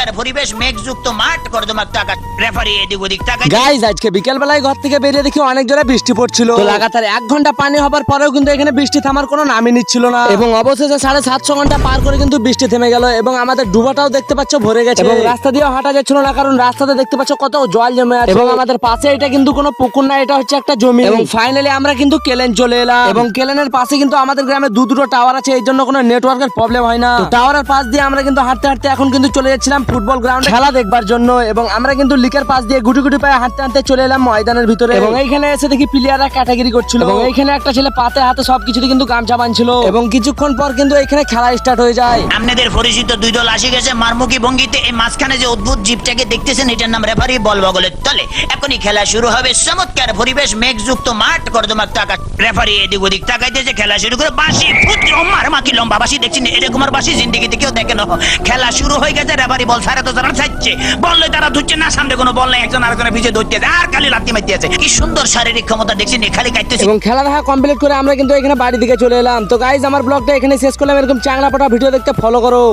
চমৎকার পরিবেশ, মেঘযুক্ত মাঠ, কর্দমাক্ত আকাশ, রেফারি এদিক ওদিক তাকায়। গাইজ আজকে বিকেল বেলায় ঘর থেকে বেরিয়ে দেখি অনেক জোরে বৃষ্টি পড়ছিল। তো লাগাতার 1 ঘন্টা পানি হবার পরেও কিন্তু এখানে বৃষ্টি থামার কোনো নামই নিচ্ছিল না, এবং অবশেষে 750 ঘন্টা পার করে কিন্তু বৃষ্টি থেমে গেল, এবং আমাদের ডুবাটাও দেখতে পাচ্ছ ভরে গেছে, এবং রাস্তা দিয়ে হাঁটা যাচ্ছিল না, কারণ রাস্তাতে দেখতে পাচ্ছ কত জল জমে আছে, এবং আমাদের পাশে এটা কিন্তু কোনো পুকুর না, এটা হচ্ছে একটা জমি। এবং ফাইনালি আমরা কিন্তু কেলেন চলে এলাম, এবং কেলেনের পাশে কিন্তু আমাদের গ্রামে দুটো টাওয়ার আছে, এই জন্য কোনো নেটওয়ার্কের প্রবলেম হয় না। টাওয়ারের পাশ দিয়ে আমরা কিন্তু হাঁটতে হাঁটতে এখন কিন্তু চলে যাচ্ছিলাম ফুটবল গ্রাউন্ডে খেলা দেখবার জন্য, এবং আমরা কিন্তু লিকের পাশ দিয়ে গুটি গুটি পায়ে হাঁটতে হাঁটতে চলে এলাম ময়দানের ভিতরে, এবং এইখানে এসে দেখি প্লেয়াররা ক্যাটাগরি করছিল, এবং এইখানে একটা ছেলে পাতে হাতে সবকিছুতে কিন্তু গামছা বাঁধছিল, এবং কিছুক্ষণ পর কিন্তু এখানে খেলা স্টার্ট হয়ে যায়। আপনাদের পরিচিত দুই দল আসে গেছে মারমুখী ভঙ্গিতে। এই মাঝখানে যে অদ্ভুত জীবটাকে দেখতেছেন, এটার নাম রেফারি, বল বগলের তলে। এখনই খেলা শুরু হবে। চমৎকার পরিবেশ, মেঘযুক্ত মাঠ, কর্দমাক্ত আকাশ, রেফারি এদিক ওদিক তাকাইতেছে। খেলা শুরু করে বাঁশি ফুটছে, মারমাকি লম্বা বাঁশি দেখছি না, এরকম আর বাঁশি জিন্দিগিতে কেউ দেখে না। খেলা শুরু হয়ে গেছে, রেফারি বল ছাড়া তো তারা ছাড়ছে, বললে তারা ধুচ্ছে না, সামনে কোনো বল নাই, একজন আরেকজনের পিছিয়ে ধরতেছে, আর খালি লাত্তি মারতে আছে। কি সুন্দর শারীরিক ক্ষমতা দেখছি, খালি কাটতেছে। এবং খেলা দেখা কমপ্লিট করে আমরা কিন্তু এখানে বাড়ি দিকে চলে এলাম। তো গাইজ আমার ব্লগটা এখানে শেষ করলাম। এরকম চাংলা পাটা ভিডিও দেখতে ফলো করো।